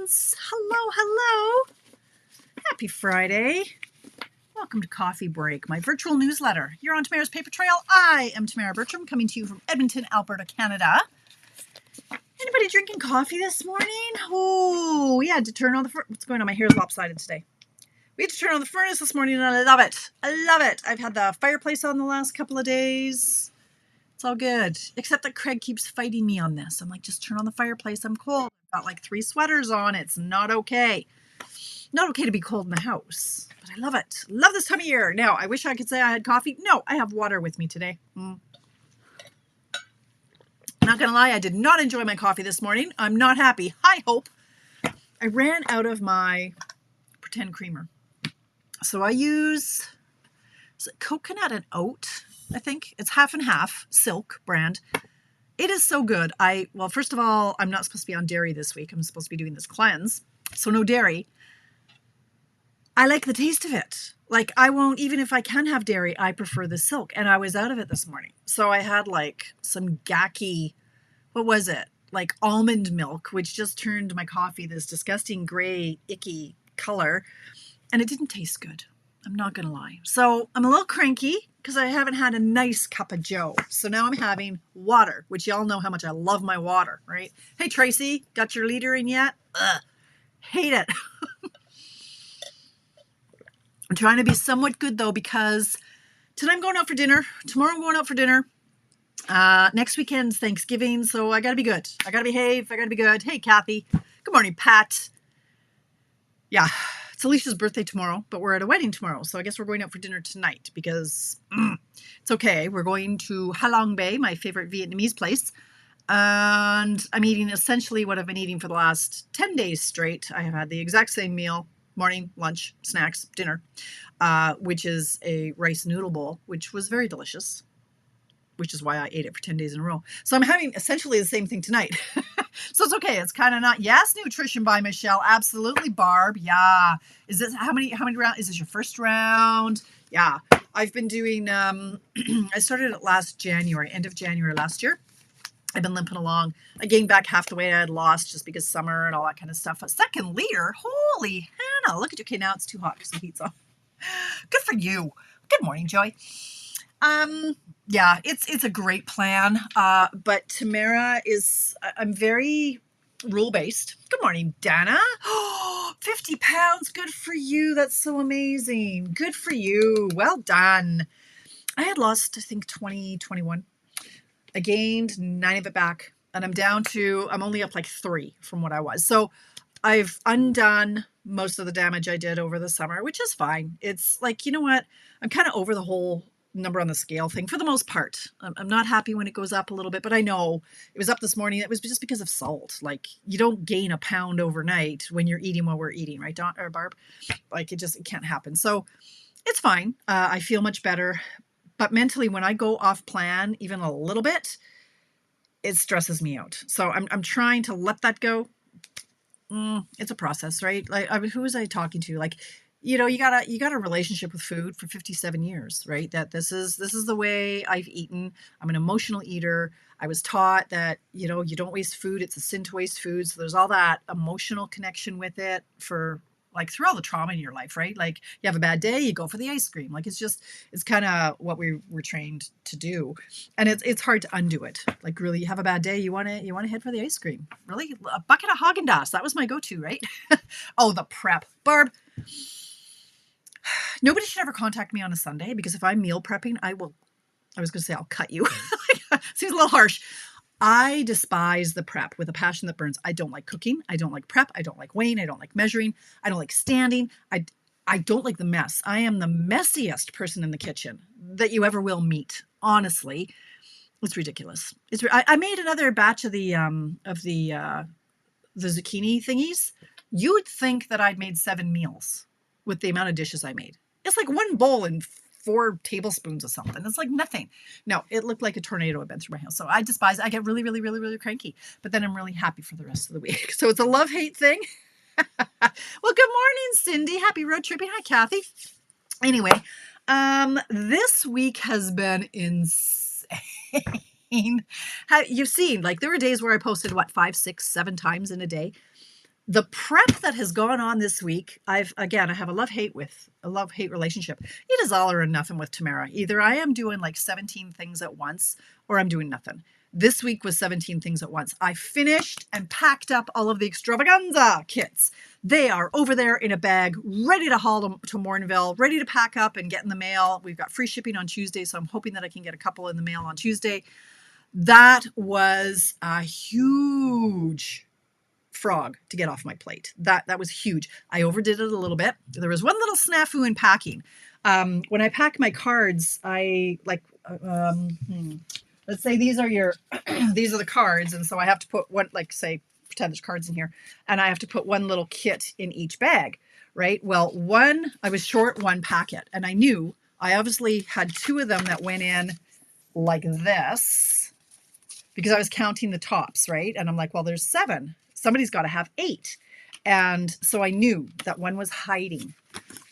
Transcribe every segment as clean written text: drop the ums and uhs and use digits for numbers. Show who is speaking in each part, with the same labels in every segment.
Speaker 1: friends. Hello, hello. Happy Friday. Welcome to Coffee Break, my virtual newsletter. You're on Tamara's Paper Trail. I am Tamara Bertram, coming to you from Edmonton, Alberta, Canada. Anybody drinking coffee this morning? Oh, we had to turn on the what's going on? My hair's lopsided today. We had to turn on the furnace this morning, and I love it. I love it. I've had the fireplace on the last couple of days. It's all good, except that Craig keeps fighting me on this. I'm like, just turn on the fireplace. I'm cold. I've got like 3 sweaters on. It's not okay. Not okay to be cold in the house, but I love it. Love this time of year. Now, I wish I could say I had coffee. No, I have water with me today. Not gonna lie, I did not enjoy my coffee this morning. I'm not happy. High hope. I ran out of my pretend creamer. So I use coconut and oat, I think. It's half and half, Silk brand. It is so good. Well, first of all, I'm not supposed to be on dairy this week. I'm supposed to be doing this cleanse. So no dairy. I like the taste of it. Like, I won't, even if I can have dairy, I prefer the Silk. And I was out of it this morning. So I had like some gacky, what was it? Like almond milk, which just turned my coffee this disgusting gray, icky color. And it didn't taste good. I'm not going to lie. So I'm a little cranky because I haven't had a nice cup of joe. So now I'm having water, which y'all know how much I love my water, right? Hey, Tracy, got your liter in yet? Ugh, hate it. I'm trying to be somewhat good though, because today I'm going out for dinner. Tomorrow I'm going out for dinner. Next weekend's Thanksgiving. So I got to be good. I got to behave. I got to be good. Hey, Kathy. Good morning, Pat. Yeah. It's Alicia's birthday tomorrow, but we're at a wedding tomorrow. So I guess we're going out for dinner tonight because it's okay. We're going to Halong Bay, my favorite Vietnamese place. And I'm eating essentially what I've been eating for the last 10 days straight. I have had the exact same meal, morning, lunch, snacks, dinner, which is a rice noodle bowl, which was very delicious, which is why I ate it for 10 days in a row. So I'm having essentially the same thing tonight. So it's okay. It's kind of not. Yes, nutrition by Michelle. Absolutely, Barb. Yeah. Is this how many rounds? Is this your first round? Yeah. I've been doing. I started it last January, end of January last year. I've been limping along. I gained back half the weight I had lost just because summer and all that kind of stuff. A second liter. Holy Hannah! Look at you. Okay, now it's too hot because the heat's on. Good for you. Good morning, Joy. Yeah, it's a great plan. But Tamara I'm very rule-based. Good morning, Dana. Oh, 50 pounds. Good for you. That's so amazing. Good for you. Well done. I had lost, I think, 21. I gained 9 of it back, and I'm only up like 3 from what I was. So I've undone most of the damage I did over the summer, which is fine. It's like, you know what? I'm kind of over the whole number on the scale thing for the most part. I'm not happy when it goes up a little bit, but I know it was up this morning. It was just because of salt. Like, you don't gain a pound overnight when you're eating while we're eating, right, Don or Barb? Like, it can't happen. So it's fine. I feel much better, but mentally when I go off plan, even a little bit, it stresses me out. So I'm trying to let that go. It's a process, right? Like, who was I talking to? Like, you got a relationship with food for 57 years, right? That this is the way I've eaten. I'm an emotional eater. I was taught that, you don't waste food. It's a sin to waste food. So there's all that emotional connection with it for like through all the trauma in your life, right? Like, you have a bad day, you go for the ice cream. Like, it's kind of what we were trained to do. And it's hard to undo it. Like, really, you have a bad day, you want to head for the ice cream. Really? A bucket of Haagen-Dazs. That was my go-to, right? Oh, the prep. Barb. Nobody should ever contact me on a Sunday, because if I'm meal prepping, I was going to say I'll cut you. Seems a little harsh. I despise the prep with a passion that burns. I don't like cooking. I don't like prep. I don't like weighing. I don't like measuring. I don't like standing. I don't like the mess. I am the messiest person in the kitchen that you ever will meet. Honestly, it's ridiculous. I made another batch of the zucchini thingies. You would think that I'd made 7 meals with the amount of dishes I made. It's like 1 bowl and 4 tablespoons of something. It's like nothing. No, it looked like a tornado had been through my house. So I get really, really, really, really cranky, but then I'm really happy for the rest of the week. So it's a love-hate thing. Well, good morning, Cindy. Happy road tripping. Hi, Kathy. Anyway, this week has been insane. You've seen, like, there were days where I posted, 5, 6, 7 times in a day. The prep that has gone on this week, I have a love-hate relationship. It is all or nothing with Tamara. Either I am doing like 17 things at once or I'm doing nothing. This week was 17 things at once. I finished and packed up all of the extravaganza kits. They are over there in a bag, ready to haul to Mornville, ready to pack up and get in the mail. We've got free shipping on Tuesday, so I'm hoping that I can get a couple in the mail on Tuesday. That was a huge frog to get off my plate. That was huge. I overdid it a little bit. There was one little snafu in packing. When I pack my cards, I like, let's say these are these are the cards. And so I have to put one, like say, pretend there's cards in here, and I have to put one little kit in each bag, right? Well, I was short one packet, and I knew I obviously had 2 of them that went in like this because I was counting the tops, right? And I'm like, well, there's 7. Somebody's got to have 8. And so I knew that one was hiding.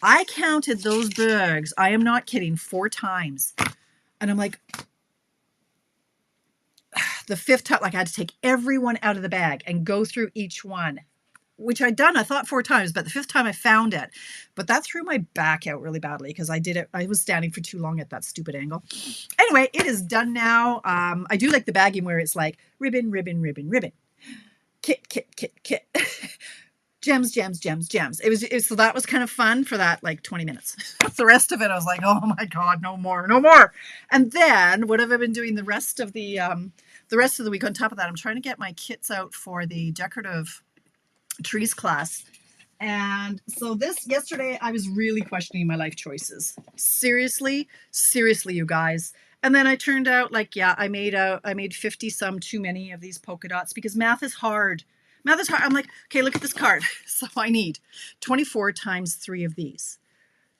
Speaker 1: I counted those bags, I am not kidding, 4 times. And I'm like, the 5th time, like I had to take everyone out of the bag and go through each one, which I'd done, I thought 4 times, but the 5th time I found it. But that threw my back out really badly because I was standing for too long at that stupid angle. Anyway, it is done now. I do like the bagging where it's like ribbon, ribbon, ribbon, ribbon. Kit, kit, kit, kit. Gems, gems, gems, gems. So that was kind of fun for that like 20 minutes. The rest of it, I was like, oh my God, no more, no more. And then what have I been doing the rest of the week? On top of that, I'm trying to get my kits out for the decorative trees class. And so yesterday I was really questioning my life choices. Seriously, you guys. And then I turned out like, yeah, I made 50 some too many of these polka dots because math is hard. I'm like, okay, look at this card. So I need 24 times 3 of these,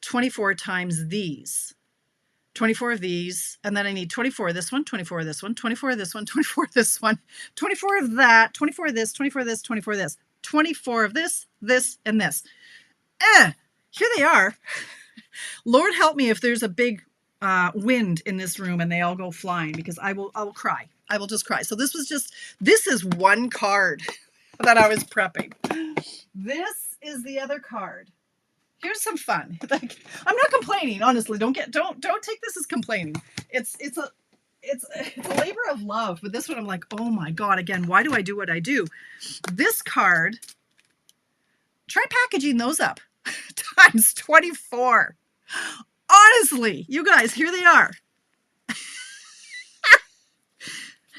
Speaker 1: 24 times these, 24 of these, and then I need 24 of this one, 24 of this one, 24 of this one, 24 of this one, 24 of that, 24 of this, 24 of this, 24 of this, 24 of this, this, and this. Here they are. Lord help me if there's a big wind in this room and they all go flying, because I will cry. I will just cry. So this is one card that I was prepping. This is the other card. Here's some fun. Like, I'm not complaining, honestly. Don't take this as complaining. It's a labor of love. But this one, I'm like, oh my God, again, why do I do what I do? This card, try packaging those up times 24. Honestly, you guys, here they are.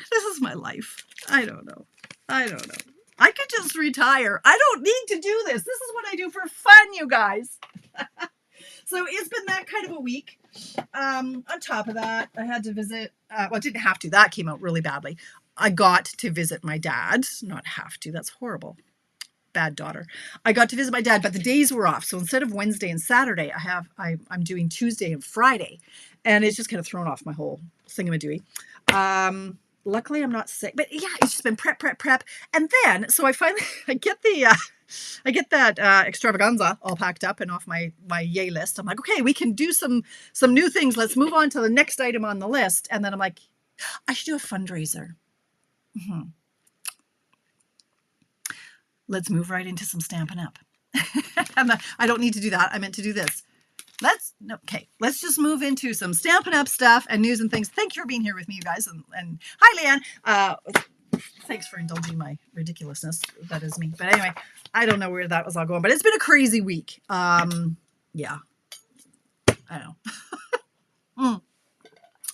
Speaker 1: This is my life. I don't know. I could just retire. I don't need to do this. This is what I do for fun, you guys. So it's been that kind of a week. On top of that, I had to visit, well, I didn't have to. That came out really badly. I got to visit my dad. Not have to. That's horrible. Bad daughter. I got to visit my dad, but the days were off. So instead of Wednesday and Saturday, I'm doing Tuesday and Friday. And it's just kind of thrown off my whole thingamadooey. Luckily, I'm not sick, but yeah, it's just been prep. And then, so I finally, I get that extravaganza all packed up and off my yay list. I'm like, okay, we can do some new things. Let's move on to the next item on the list. And then I'm like, I should do a fundraiser. Let's move right into some Stampin' Up. I don't need to do that. I meant to do this. Let's just move into some Stampin' Up stuff and news and things. Thank you for being here with me, you guys. And hi, Leanne. Thanks for indulging my ridiculousness. That is me. But anyway, I don't know where that was all going, but it's been a crazy week. Yeah, I know.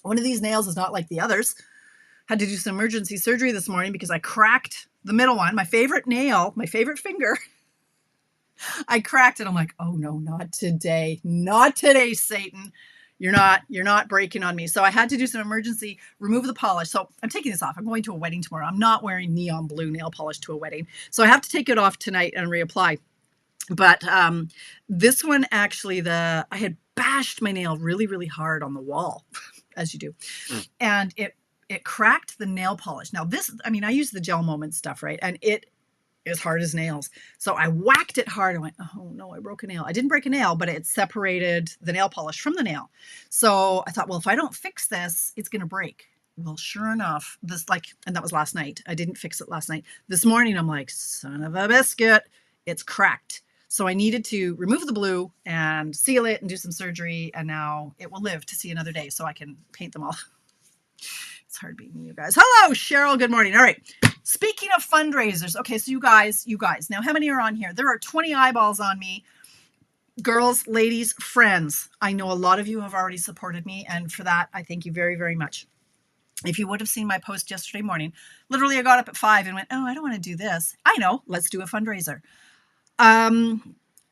Speaker 1: One of these nails is not like the others. Had to do some emergency surgery this morning because I cracked the middle one, my favorite nail, my favorite finger. I cracked it. I'm like, oh no, not today. Not today, Satan. You're not breaking on me. So I had to do some emergency, remove the polish. So I'm taking this off. I'm going to a wedding tomorrow. I'm not wearing neon blue nail polish to a wedding. So I have to take it off tonight and reapply. But this one actually, I had bashed my nail really, really hard on the wall, as you do. And it cracked the nail polish. Now I use the Gel Moment stuff, right? And it is hard as nails. So I whacked it hard. I went, oh no, I broke a nail. I didn't break a nail, but it separated the nail polish from the nail. So I thought, well, if I don't fix this, it's going to break. Well, sure enough, and that was last night. I didn't fix it last night. This morning, I'm like, son of a biscuit. it's cracked. So I needed to remove the blue and seal it and do some surgery, and now it will live to see another day so I can paint them all. It's hard beating you guys. Hello, Cheryl. Good morning. All right. Speaking of fundraisers, okay, so you guys, now how many are on here? There are 20 eyeballs on me. Girls, ladies, friends. I know a lot of you have already supported me, and for that, I thank you very, very much. If you would have seen my post yesterday morning, literally I got up at 5 and went, oh, I don't want to do this. I know, let's do a fundraiser.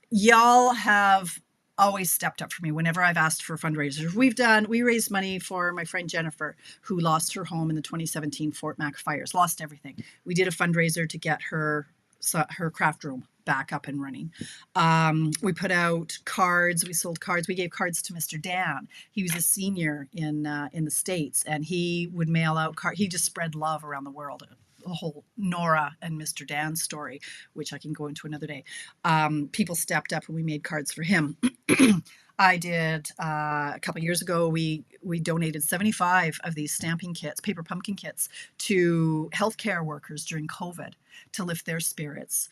Speaker 1: Y'all have always stepped up for me whenever I've asked for fundraisers. We raised money for my friend Jennifer, who lost her home in the 2017 Fort Mac fires, lost everything. We did a fundraiser to get her craft room back up and running. We put out cards. We sold cards. We gave cards to Mr. Dan. He was a senior in the States, and he would mail out cards. He just spread love around the world. The whole Nora and Mr. Dan story, which I can go into another day. People stepped up and we made cards for him. I did a couple of years ago, we donated 75 of these stamping kits, paper pumpkin kits, to healthcare workers during COVID to lift their spirits.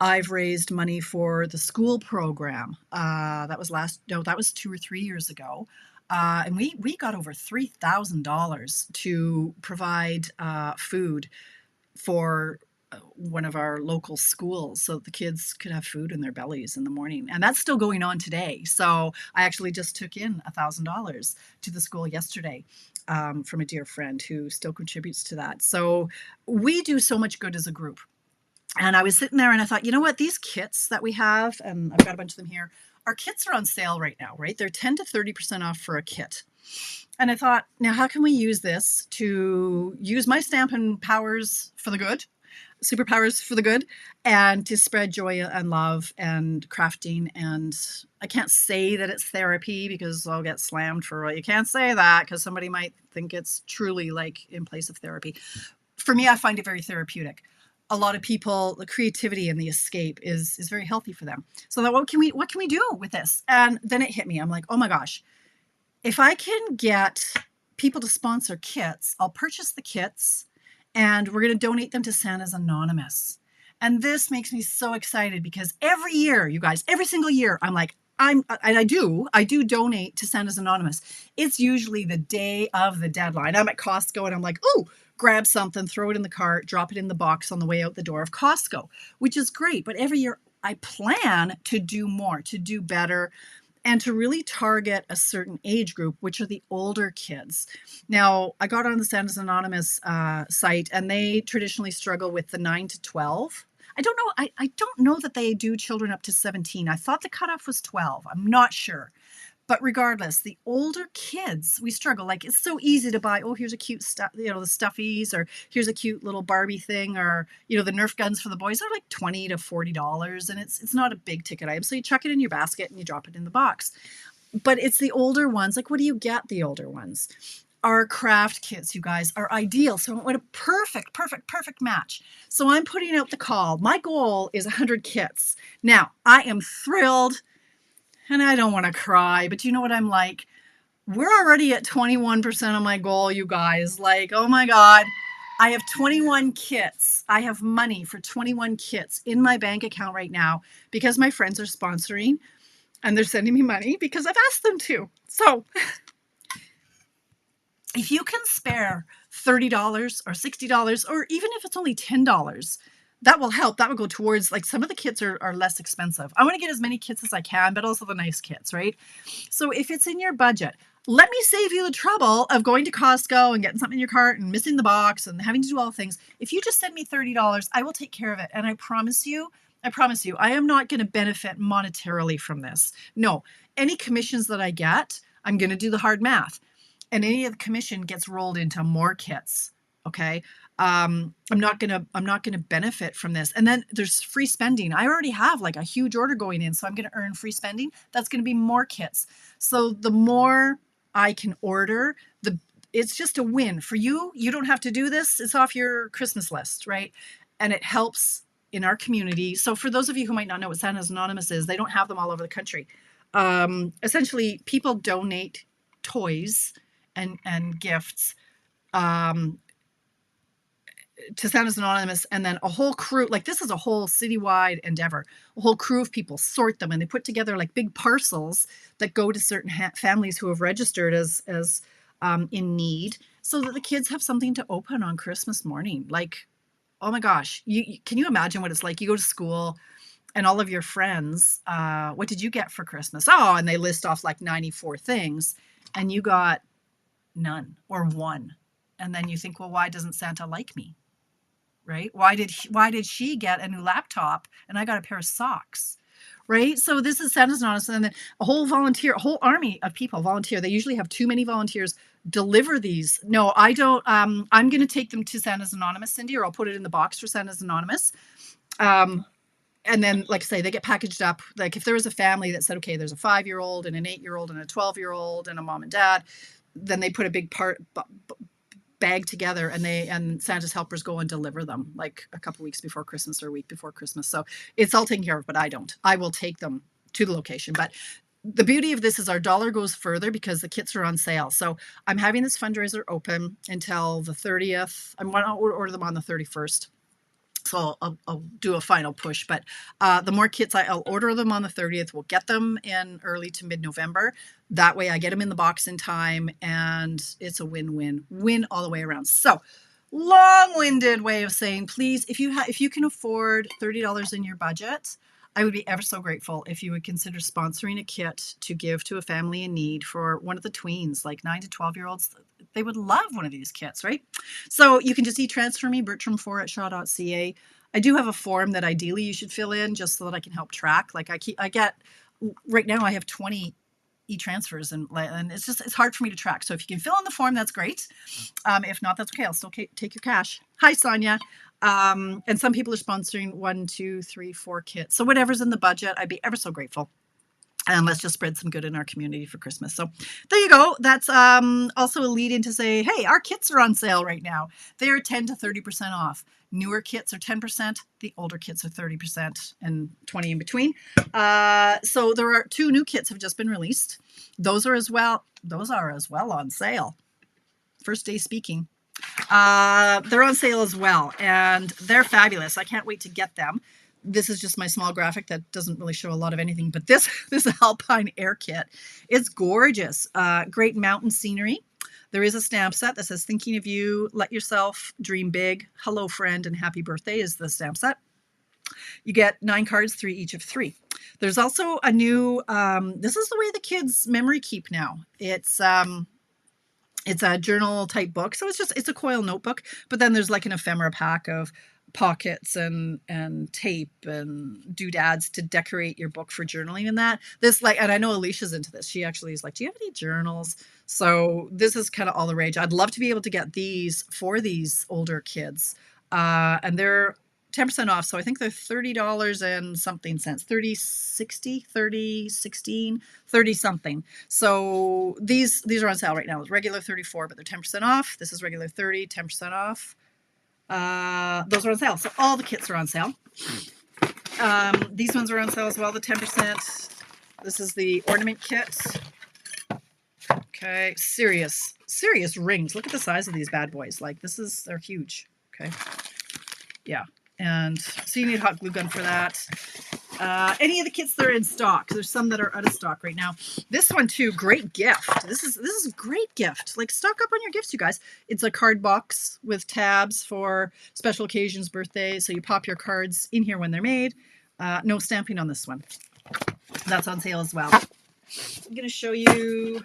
Speaker 1: I've raised money for the school program. That was 2 or 3 years ago. And we got over $3,000 to provide food for one of our local schools so that the kids could have food in their bellies in the morning. And that's still going on today. So I actually just took in $1,000 to the school yesterday from a dear friend who still contributes to that. So we do so much good as a group. And I was sitting there and I thought, you know what, these kits that we have, and I've got a bunch of them here, our kits are on sale right now, right? They're 10 to 30% off for a kit. And I thought, now how can we use this to use my Stampin powers for the good, superpowers for the good, and to spread joy and love and crafting. And I can't say that it's therapy because I'll get slammed for, well, you can't say that because somebody might think it's truly like in place of therapy. For me, I find it very therapeutic. A lot of people, the creativity and the escape is very healthy for them. So that what can we do with this? And then it hit me. I'm like, oh my gosh, if I can get people to sponsor kits, I'll purchase the kits and we're going to donate them to Santa's Anonymous. And this makes me so excited because every year, you guys, every single year, I'm like, I do donate to Santa's Anonymous. It's usually the day of the deadline. I'm at Costco and I'm like, ooh, grab something, throw it in the cart, drop it in the box on the way out the door of Costco, which is great. But every year I plan to do more, to do better, and to really target a certain age group, which are the older kids. Now, I got on the Santa's Anonymous site, and they traditionally struggle with the 9 to 12. I don't know. I don't know that they do children up to 17. I thought the cutoff was 12. I'm not sure. But regardless, the older kids, we struggle. Like, it's so easy to buy, oh, here's a cute stuff, the stuffies, or here's a cute little Barbie thing, or, the Nerf guns for the boys are like $20 to $40, and it's not a big ticket item. So you chuck it in your basket and you drop it in the box. But it's the older ones. Like, what do you get the older ones? Our craft kits, you guys, are ideal. So what a perfect match. So I'm putting out the call. My goal is 100 kits. Now, I am thrilled. And I don't want to cry, but you know what I'm like? We're already at 21% of my goal, you guys. Like, oh my God, I have 21 kits. I have money for 21 kits in my bank account right now because my friends are sponsoring and they're sending me money because I've asked them to. So if you can spare $30 or $60, or even if it's only $10, that will help. That will go towards, like, some of the kits are less expensive. I want to get as many kits as I can, but also the nice kits, right? So if it's in your budget, let me save you the trouble of going to Costco and getting something in your cart and missing the box and having to do all the things. If you just send me $30, I will take care of it. And I promise you, I am not going to benefit monetarily from this. No, any commissions that I get, I'm going to do the hard math. And any of the commission gets rolled into more kits. Okay. I'm not gonna benefit from this. And then there's free spending. I already have like a huge order going in, so I'm gonna earn free spending. That's gonna be more kits. So the more I can order, it's just a win for you. You don't have to do this. It's off your Christmas list, right? And it helps in our community. So for those of you who might not know what Santa's Anonymous is, they don't have them all over the country. Essentially, people donate toys and gifts. to Santa's Anonymous, and then a whole crew, like this is a whole citywide endeavor. A whole crew of people sort them, and they put together like big parcels that go to certain families who have registered as in need, so that the kids have something to open on Christmas morning. Like, oh my gosh, can you imagine what it's like? You go to school and all of your friends, what did you get for Christmas? Oh, and they list off like 94 things, and you got none or one. And then you think, well, why doesn't Santa like me? Right? Why did she get a new laptop and I got a pair of socks? Right? So this is Santa's Anonymous, and then a whole army of people volunteer. They usually have too many volunteers deliver these. No, I don't. I'm going to take them to Santa's Anonymous, Cindy, or I'll put it in the box for Santa's Anonymous. And then, like I say, they get packaged up. Like if there was a family that said, okay, there's a 5-year-old and an 8-year-old and a 12-year-old and a mom and dad, then they put a big bag together, and Santa's helpers go and deliver them like a couple weeks before Christmas or a week before Christmas. So it's all taken care of, but I will take them to the location. But the beauty of this is our dollar goes further because the kits are on sale. So I'm having this fundraiser open until the 30th. I'm going to order them on the 31st. So I'll do a final push, but the more kits I'll order them on the 30th. We'll get them in early to mid-November. That way I get them in the box in time, and it's a win all the way around. So long-winded way of saying, please, if you can afford $30 in your budget, I would be ever so grateful if you would consider sponsoring a kit to give to a family in need for one of the tweens, like 9 to 12-year-olds. They would love one of these kits, right? So you can just e-transfer me, bertram4@shaw.ca. I do have a form that ideally you should fill in just so that I can help track. Like right now I have 20 e-transfers, and it's hard for me to track. So if you can fill in the form, that's great. If not, that's okay. I'll still take your cash. Hi, Sonia. And some people are sponsoring 1, 2, 3, 4 kits. So whatever's in the budget, I'd be ever so grateful. And let's just spread some good in our community for Christmas. So there you go. That's also a lead in to say, hey, our kits are on sale right now. They are 10 to 30% off. Newer kits are 10%. The older kits are 30% and 20 in between. So there are 2 new kits have just been released. Those are as well on sale. First day speaking. They're on sale as well, and they're fabulous. I can't wait to get them. This is just my small graphic that doesn't really show a lot of anything, but this Alpine Air Kit, it's gorgeous. Great mountain scenery. There is a stamp set that says, thinking of you, let yourself dream big, hello friend, and happy birthday is the stamp set. You get 9 cards, 3 each of 3. There's also a new, this is the way the kids memory keep now. It's a journal type book. So it's a coil notebook, but then there's like an ephemera pack of pockets and tape and doodads to decorate your book for journaling and that. And I know Alicia's into this. She actually is like, do you have any journals? So this is kind of all the rage. I'd love to be able to get these for these older kids. And they're 10% off. So I think they're $30 and something cents, 30, 60, 30, 16, 30 something. So these are on sale right now. It's regular 34, but they're 10% off. This is regular 30, 10% off. Those are on sale. So all the kits are on sale. These ones are on sale as well, the 10%. This is the ornament kit. Okay, serious rings. Look at the size of these bad boys. Like they're huge. Okay. Yeah. And so you need a hot glue gun for that. Any of the kits that are in stock. There's some that are out of stock right now. This one too, great gift. This is a great gift. Like stock up on your gifts, you guys. It's a card box with tabs for special occasions, birthdays. So you pop your cards in here when they're made. No stamping on this one. That's on sale as well. I'm gonna show you.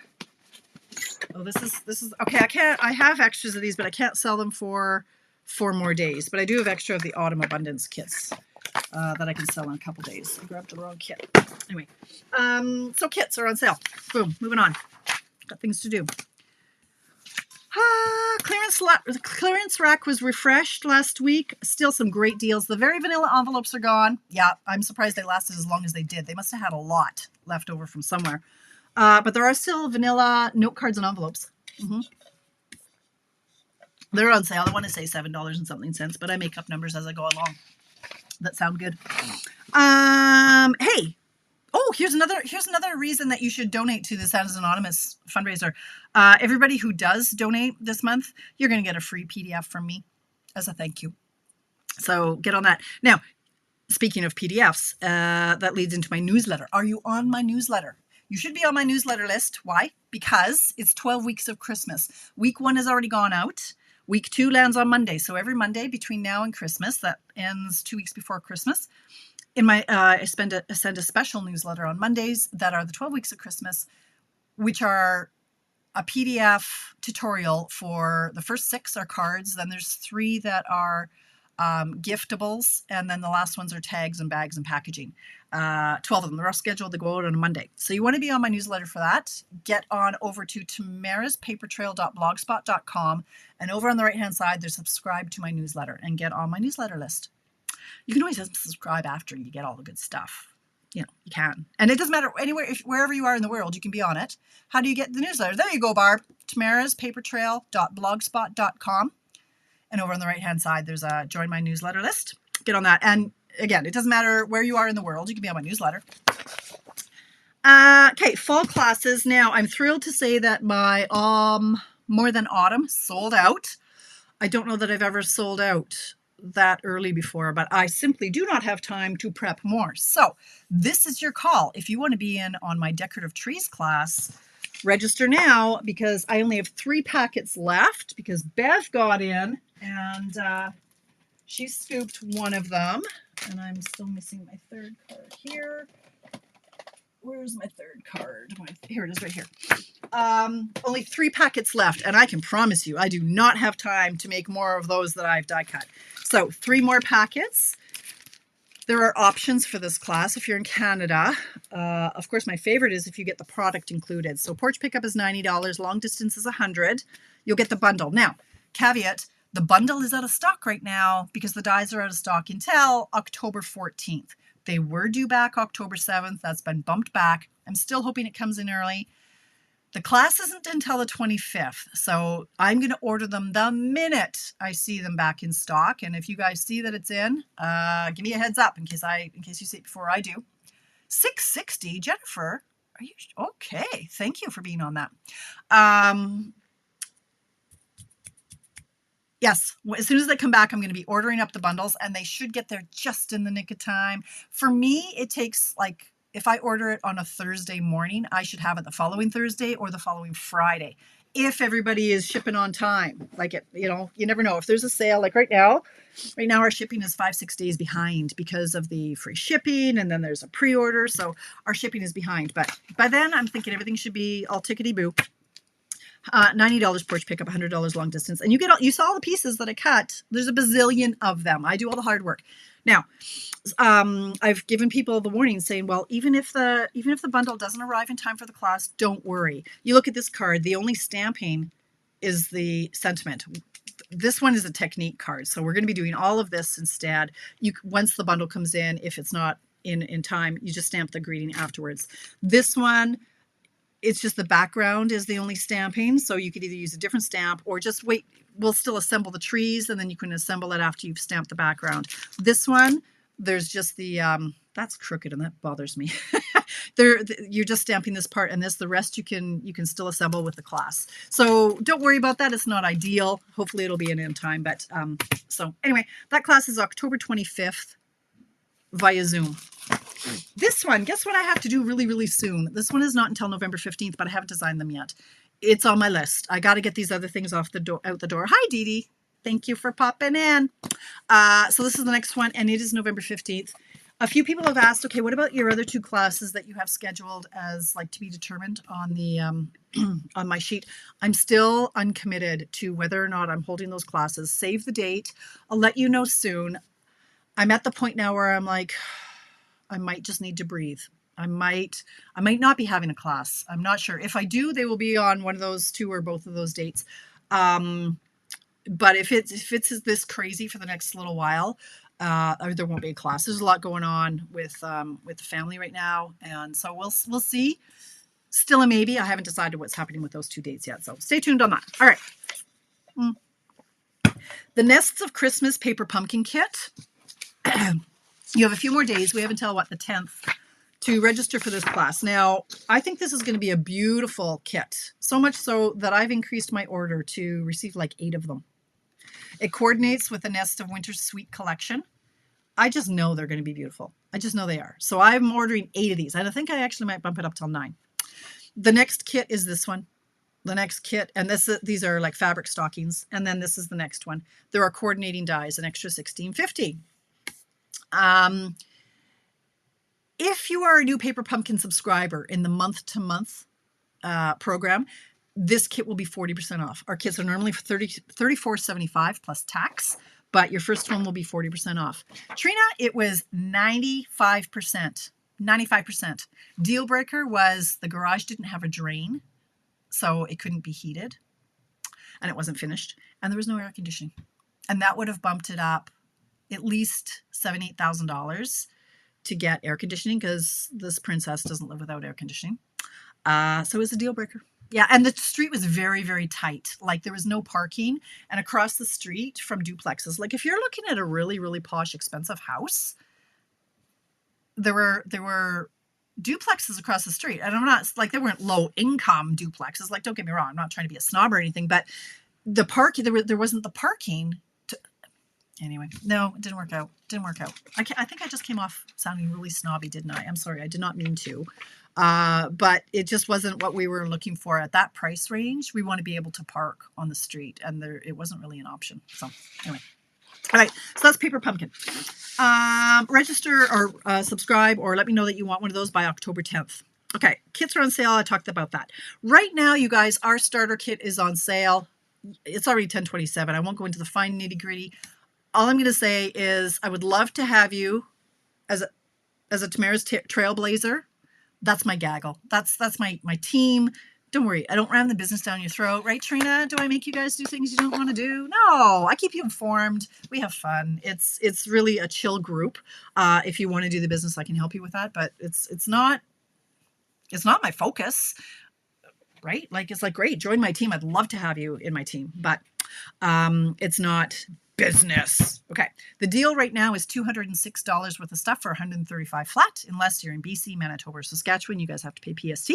Speaker 1: Oh, this is okay. I have extras of these, but I can't sell them for 4 more days. But I do have extra of the Autumn Abundance kits that I can sell in a couple days. I grabbed the wrong kit. Anyway, so kits are on sale. Boom, moving on. Got things to do. Clearance rack was refreshed last week. Still some great deals. The very vanilla envelopes are gone. Yeah, I'm surprised they lasted as long as they did. They must have had a lot left over from somewhere. But there are still vanilla note cards and envelopes. They're on sale. I want to say $7 and something cents, but I make up numbers as I go along. That sound good? Hey. Oh, here's another reason that you should donate to the Santa's Anonymous fundraiser. Everybody who does donate this month, you're going to get a free PDF from me. as a thank you. So get on that. Now, speaking of PDFs, that leads into my newsletter. Are you on my newsletter? You should be on my newsletter list. Why? Because it's 12 weeks of Christmas. Week 1 has already gone out. Week 2 lands on Monday. So every Monday between now and Christmas, that ends 2 weeks before Christmas, in my I send a special newsletter on Mondays that are the 12 weeks of Christmas, which are a PDF tutorial for the first 6 are cards. Then there's 3 that are giftables, and then the last ones are tags and bags and packaging. 12 of them. They're all scheduled to go out on a Monday. So you want to be on my newsletter for that. Get on over to tamaraspapertrail.blogspot.com, and over on the right-hand side, there's subscribe to my newsletter and get on my newsletter list. You can always subscribe after you get all the good stuff. You know, you can. And it doesn't matter anywhere, wherever you are in the world, you can be on it. How do you get the newsletter? There you go, Barb. tamaraspapertrail.blogspot.com. And over on the right-hand side, there's a join my newsletter list. Get on that. And again, it doesn't matter where you are in the world. You can be on my newsletter. Okay, fall classes. Now, I'm thrilled to say that my More Than Autumn sold out. I don't know that I've ever sold out that early before, but I simply do not have time to prep more. So this is your call. If you want to be in on my decorative trees class, register now, because I only have 3 packets left because Bev got in and she scooped one of them, and I'm still missing my 3rd card here. Where's my 3rd card? Here it is, right here. Only 3 packets left, and I can promise you I do not have time to make more of those that I've die cut. So 3 more packets. There are options for this class if you're in Canada. Of course, my favorite is if you get the product included. So porch pickup is $90, long distance is $100. You'll get the bundle. Now, caveat, the bundle is out of stock right now because the dies are out of stock until October 14th. They were due back October 7th. That's been bumped back. I'm still hoping it comes in early. The class isn't until the 25th, so I'm going to order them the minute I see them back in stock. And if you guys see that it's in, give me a heads up in case you see it before I do. $6.60, Jennifer. Are you okay? Thank you for being on that. Yes, as soon as they come back, I'm going to be ordering up the bundles, and they should get there just in the nick of time. For me, it takes if I order it on a Thursday morning, I should have it the following Thursday or the following Friday, if everybody is shipping on time. You never know. If there's a sale, like right now our shipping is 5-6 days behind because of the free shipping, and then there's a pre-order, so our shipping is behind. But by then, I'm thinking everything should be all tickety-boo. $90 porch pickup, $100 long distance, and you saw all the pieces that I cut. There's a bazillion of them. I do all the hard work. Now, I've given people the warning saying, well, even if the bundle doesn't arrive in time for the class, don't worry. You look at this card. The only stamping is the sentiment. This one is a technique card, so we're going to be doing all of this instead. Once the bundle comes in, if it's not in time, you just stamp the greeting afterwards. This one, it's just the background is the only stamping, so you could either use a different stamp or just wait. We'll still assemble the trees, and then you can assemble it after you've stamped the background. This one, there's just the, that's crooked and that bothers me. You're just stamping this part and this. The rest you can still assemble with the class. So don't worry about that. It's not ideal. Hopefully it'll be in time. But so anyway, that class is October 25th via Zoom. This one, guess what I have to do really, really soon? This one is not until November 15th, but I haven't designed them yet. It's on my list. I got to get these other things out the door. Hi, Dee Dee. Thank you for popping in. So this is the next one, and it is November 15th. A few people have asked, okay, what about your other 2 classes that you have scheduled as to be determined on the on my sheet? I'm still uncommitted to whether or not I'm holding those classes. Save the date. I'll let you know soon. I'm at the point now where I'm like, I might just need to breathe. I might not be having a class. I'm not sure. If I do, they will be on one of those 2 or both of those dates. But if it's this crazy for the next little while, there won't be a class. There's a lot going on with the family right now, and so we'll see. Still a maybe. I haven't decided what's happening with those 2 dates yet, so stay tuned on that. All right. The Nests of Christmas Paper Pumpkin Kit. You have a few more days. We have until, the 10th to register for this class. Now, I think this is going to be a beautiful kit, so much so that I've increased my order to receive 8 of them. It coordinates with the Nest of Winter Sweet collection. I just know they're going to be beautiful. I just know they are. So I'm ordering 8 of these, and I think I actually might bump it up till 9. The next kit is this one. The next kit, and these are like fabric stockings, and then this is the next one. There are coordinating dies, an extra $16.50. If you are a new Paper Pumpkin subscriber in the month-to-month program, this kit will be 40% off. Our kits are normally for $34.75 plus tax, but your first one will be 40% off. Trina, it was 95%. 95%. Deal breaker was the garage didn't have a drain, so it couldn't be heated, and it wasn't finished, and there was no air conditioning. And that would have bumped it up at least $7,000, $8,000 to get air conditioning, because this princess doesn't live without air conditioning. So it was a deal breaker. Yeah, and the street was very, very tight. Like there was no parking, and across the street from duplexes. Like if you're looking at a really, really posh, expensive house, there were duplexes across the street. And I'm not like, they weren't low income duplexes. Like, don't get me wrong, I'm not trying to be a snob or anything, but the parking, there wasn't the parking. Anyway, no, it didn't work out. Didn't work out. I think I just came off sounding really snobby, didn't I? I'm sorry. I did not mean to. But it just wasn't what we were looking for at that price range. We want to be able to park on the street, and it wasn't really an option. So anyway. All right. So that's Paper Pumpkin. Register or subscribe, or let me know that you want one of those by October 10th. Okay. Kits are on sale. I talked about that. Right now, you guys, our starter kit is on sale. It's already 10/27. I won't go into the fine nitty gritty. All I'm going to say is I would love to have you as a Tamara's trailblazer. That's my gaggle. That's my team. Don't worry. I don't ram the business down your throat. Right, Trina? Do I make you guys do things you don't want to do? No, I keep you informed. We have fun. It's really a chill group. If you want to do the business, I can help you with that, but it's not my focus, right? Like, it's like, great, join my team. I'd love to have you in my team, but it's not business. Okay. The deal right now is $206 worth of stuff for $135 flat, unless you're in BC, Manitoba, or Saskatchewan. You guys have to pay PST.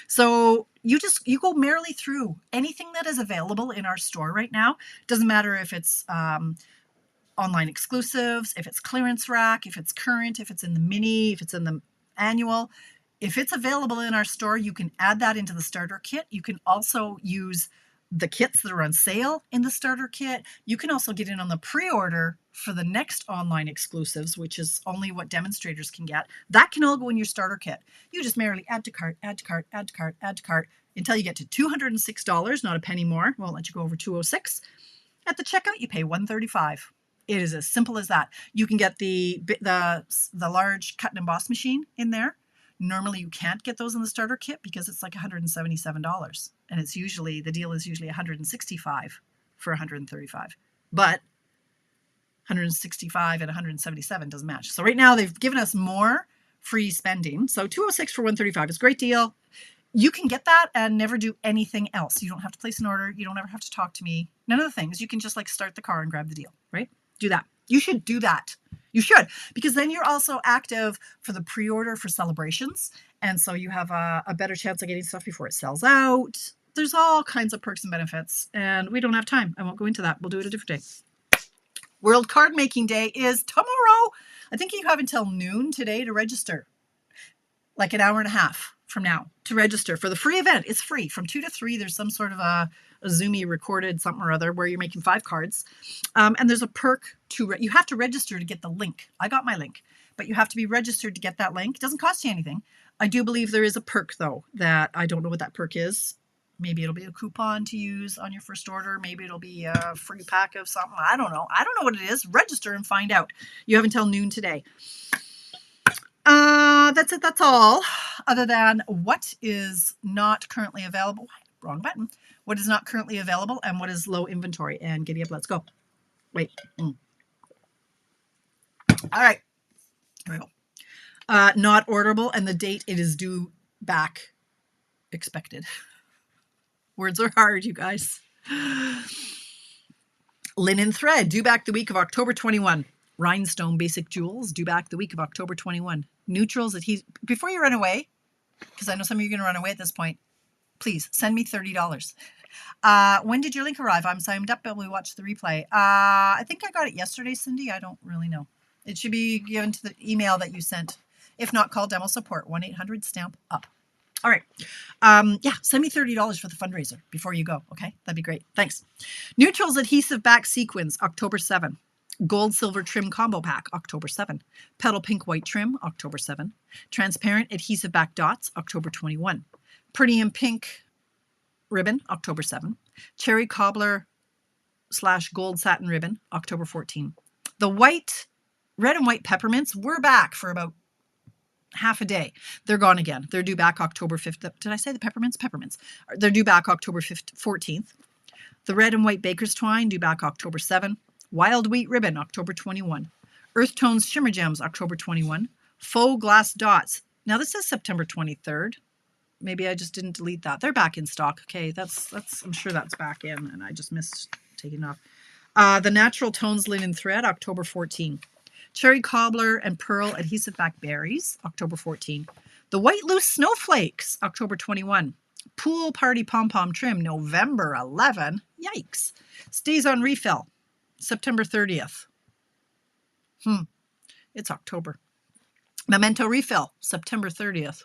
Speaker 1: So you go merrily through anything that is available in our store right now. Doesn't matter if it's online exclusives, if it's clearance rack, if it's current, if it's in the mini, if it's in the annual. If it's available in our store, you can add that into the starter kit. You can also use the kits that are on sale in the starter kit. You can also get in on the pre-order for the next online exclusives, which is only what demonstrators can get. That can all go in your starter kit. You just merely add to cart, add to cart, add to cart, add to cart until you get to $206, not a penny more. Won't let you go over $206. At the checkout, you pay $135. It is as simple as that. You can get the large cut and emboss machine in there. Normally you can't get those in the starter kit because it's like $177, and the deal is usually $165 for $135, but $165 and $177 doesn't match. So right now they've given us more free spending. So $206 for $135 is a great deal. You can get that and never do anything else. You don't have to place an order. You don't ever have to talk to me. None of the things. You can just like start the car and grab the deal, right? Do that. You should do that. You should, because then you're also active for the pre-order for celebrations. And so you have a better chance of getting stuff before it sells out. There's all kinds of perks and benefits, and we don't have time. I won't go into that. We'll do it a different day. World Card Making Day is tomorrow. I think you have until noon today to register, like an hour and a half from now to register for the free event. It's free from 2 to 3. There's some sort of a Zoomy recorded something or other where you're making 5 cards. And there's a perk you have to register to get the link. I got my link, but you have to be registered to get that link. It doesn't cost you anything. I do believe there is a perk though, that I don't know what that perk is. Maybe it'll be a coupon to use on your first order. Maybe it'll be a free pack of something. I don't know. I don't know what it is. Register and find out. You have until noon today. That's it. That's all. Other than what is not currently available. Wrong button. What is not currently available and what is low inventory. And giddy up. Let's go. Wait. All right. Here we go. Not orderable, and the date it is due back expected. Words are hard, you guys. Linen thread, due back the week of October 21. Rhinestone basic jewels, due back the week of October 21. Neutrals, before you run away, because I know some of you are going to run away at this point, please send me $30. When did your link arrive? I'm signed up, but we watched the replay. I think I got it yesterday, Cindy. I don't really know. It should be given to the email that you sent. If not, call demo support, 1-800-STAMP-UP. All right. Yeah, send me $30 for the fundraiser before you go. Okay, that'd be great. Thanks. Neutrals Adhesive Back Sequins, October 7. Gold Silver Trim Combo Pack, October 7. Petal Pink White Trim, October 7. Transparent Adhesive Back Dots, October 21. Pretty in Pink Ribbon, October 7. Cherry Cobbler / Gold Satin Ribbon, October 14. The red and white peppermints were back for about half a day. They're gone again. They're due back October 5th. Did I say the peppermints? Peppermints. They're due back October 14th. The red and white baker's twine due back October 7. Wild wheat ribbon, October 21. Earth tones shimmer gems, October 21. Faux glass dots. Now this is September 23rd. Maybe I just didn't delete that. They're back in stock. Okay, that's I'm sure that's back in, and I just missed taking it off. The natural tones linen thread, October 14. Cherry Cobbler and Pearl Adhesive Back Berries, October 14. The White Loose Snowflakes, October 21. Pool Party Pom Pom Trim, November 11. Yikes. Stays on refill, September 30th. It's October. Memento Refill, September 30th.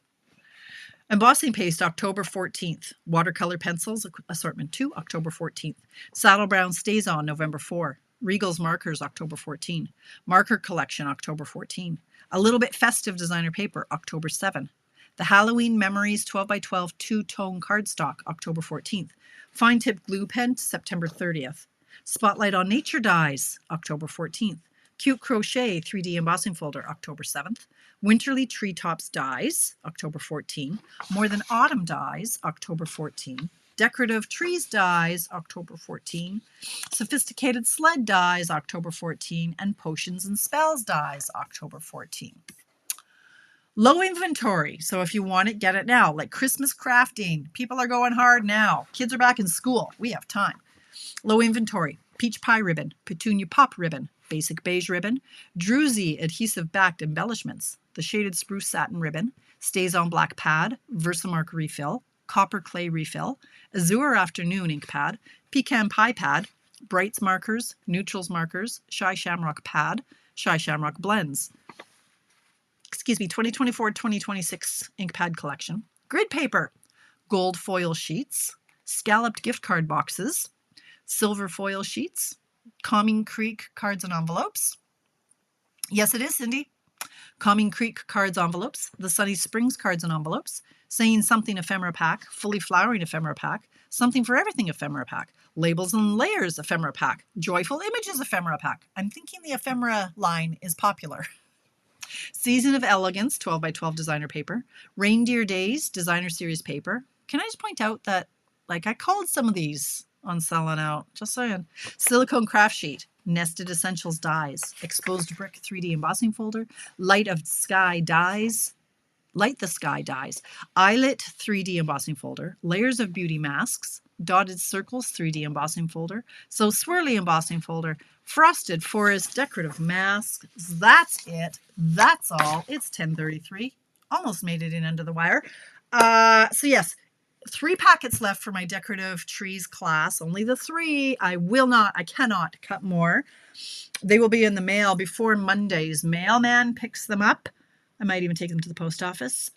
Speaker 1: Embossing Paste, October 14th. Watercolor Pencils, Assortment 2, October 14th. Saddle Brown Stays On, November 4. Regal's Markers, October 14. Marker Collection, October 14. A Little Bit Festive Designer Paper, October 7. The Halloween Memories 12x12 two-tone cardstock, October 14th. Fine Tip Glue Pen, September 30th. Spotlight on Nature Dies, October 14th. Cute Crochet 3D Embossing Folder, October 7th. Winterly Treetops Dies, October 14. More Than Autumn Dies, October 14. Decorative Trees Dies, October 14. Sophisticated Sled Dies, October 14. And Potions and Spells Dies, October 14. Low inventory, so if you want it, get it now. Like Christmas crafting. People are going hard now. Kids are back in school. We have time. Low inventory. Peach Pie Ribbon, Petunia Pop Ribbon, Basic Beige Ribbon, Druzy Adhesive Backed Embellishments, the Shaded Spruce Satin Ribbon, Stays On Black Pad, Versamark Refill, Copper Clay Refill, Azure Afternoon Ink Pad, Pecan Pie Pad, Brights Markers, Neutrals Markers, Shy Shamrock Pad, Shy Shamrock Blends. 2024-2026 Ink Pad Collection. Grid Paper, Gold Foil Sheets, Scalloped Gift Card Boxes, Silver Foil Sheets, Calming Creek Cards and Envelopes. Yes, it is, Cindy. Calming Creek Cards Envelopes, the Sunny Springs Cards and Envelopes, Saying Something Ephemera Pack, Fully Flowering Ephemera Pack, Something for Everything Ephemera Pack, Labels and Layers Ephemera Pack, Joyful Images Ephemera Pack. I'm thinking the ephemera line is popular. Season of Elegance 12x12 designer paper, Reindeer Days designer series paper. Can I just point out that, like, I called some of these on selling out, just saying. Silicone craft sheet, Nested Essentials dies, Exposed Brick 3D embossing folder, Light the Sky dies, Eyelet 3D embossing folder, Layers of Beauty masks, Dotted Circles 3D embossing folder, So Swirly embossing folder, Frosted Forest decorative masks. That's it. That's all. It's 10:33. Almost made it in under the wire. So yes, 3 packets left for my decorative trees class. Only the 3. I cannot cut more. They will be in the mail before Monday's mailman picks them up. I might even take them to the post office.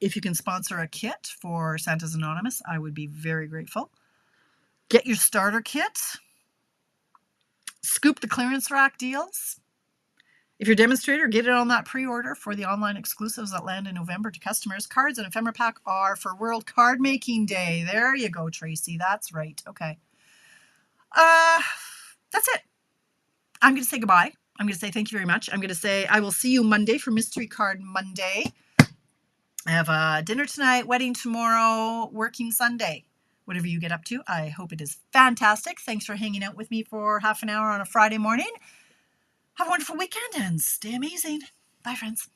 Speaker 1: If you can sponsor a kit for Santa's Anonymous, I would be very grateful. Get your starter kit. Scoop the clearance rack deals. If you're a demonstrator, get it on that pre-order for the online exclusives that land in November to customers. Cards and ephemera pack are for World Card Making Day. There you go, Tracy. That's right. Okay. That's it. I'm going to say goodbye. I'm going to say thank you very much. I'm going to say I will see you Monday for Mystery Card Monday. I have a dinner tonight, wedding tomorrow, working Sunday. Whatever you get up to, I hope it is fantastic. Thanks for hanging out with me for half an hour on a Friday morning. Have a wonderful weekend and stay amazing. Bye, friends.